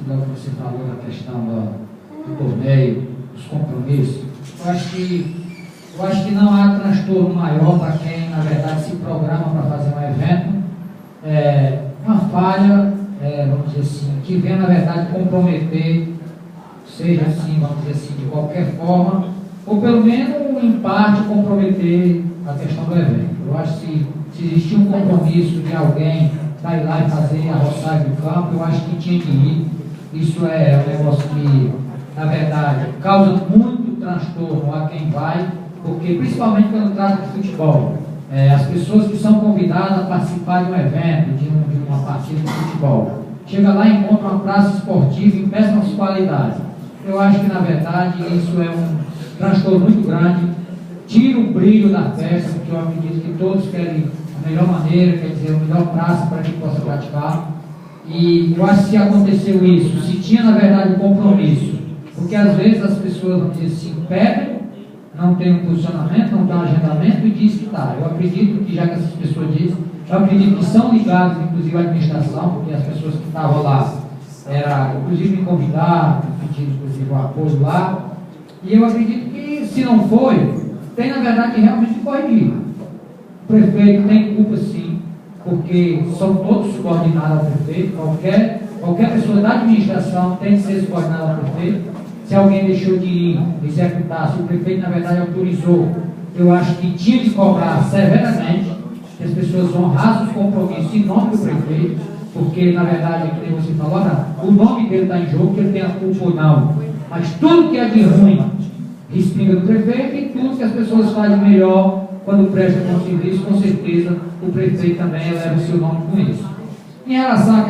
do que você falou da questão do torneio, dos compromissos. Eu acho que não há transtorno maior para quem, na verdade, se programa para fazer um evento. Uma falha, vamos dizer assim, que vem, na verdade, comprometer, seja assim, vamos dizer assim, de qualquer forma, ou pelo menos, em parte, comprometer a questão do evento. Eu acho que se existir um compromisso de alguém para ir lá e fazer a roçagem do campo, eu acho que tinha que ir. Isso é um negócio que, na verdade, causa muito transtorno a quem vai, porque, principalmente quando trata de futebol, as pessoas que são convidadas a participar de um evento, de uma partida de futebol, chega lá e encontra uma praça esportiva em péssimas qualidades. Eu acho que, na verdade, isso é um transtorno muito grande, tira o brilho da festa, porque eu acredito que todos querem a melhor maneira, quer dizer, a melhor praça para que possa praticar. E eu acho que se aconteceu isso, se tinha, na verdade, um compromisso, porque às vezes as pessoas, vamos dizer assim, pedem, não tem um posicionamento, não tem um agendamento e diz que está. Eu acredito que, já que essas pessoas dizem, eu acredito que são ligados, inclusive, à administração, porque as pessoas que estavam lá, inclusive, me convidaram, pediram, inclusive, o apoio lá. E eu acredito que, se não foi, tem, na verdade, realmente que corrigir. O prefeito tem culpa, sim, porque são todos subordinados ao prefeito. Qualquer pessoa da administração tem que ser subordinada ao prefeito. Se alguém deixou de ir executar, se o prefeito, na verdade, autorizou, eu acho que tinha que cobrar severamente, que as pessoas honrassem os compromissos em nome do prefeito, porque, na verdade, como você falou, o nome dele está em jogo, que ele tem a culpa ou não. Mas tudo que é de ruim respinga do prefeito, e tudo que as pessoas fazem melhor quando prestam um serviço, com certeza o prefeito também eleva o seu nome com isso. Em relação a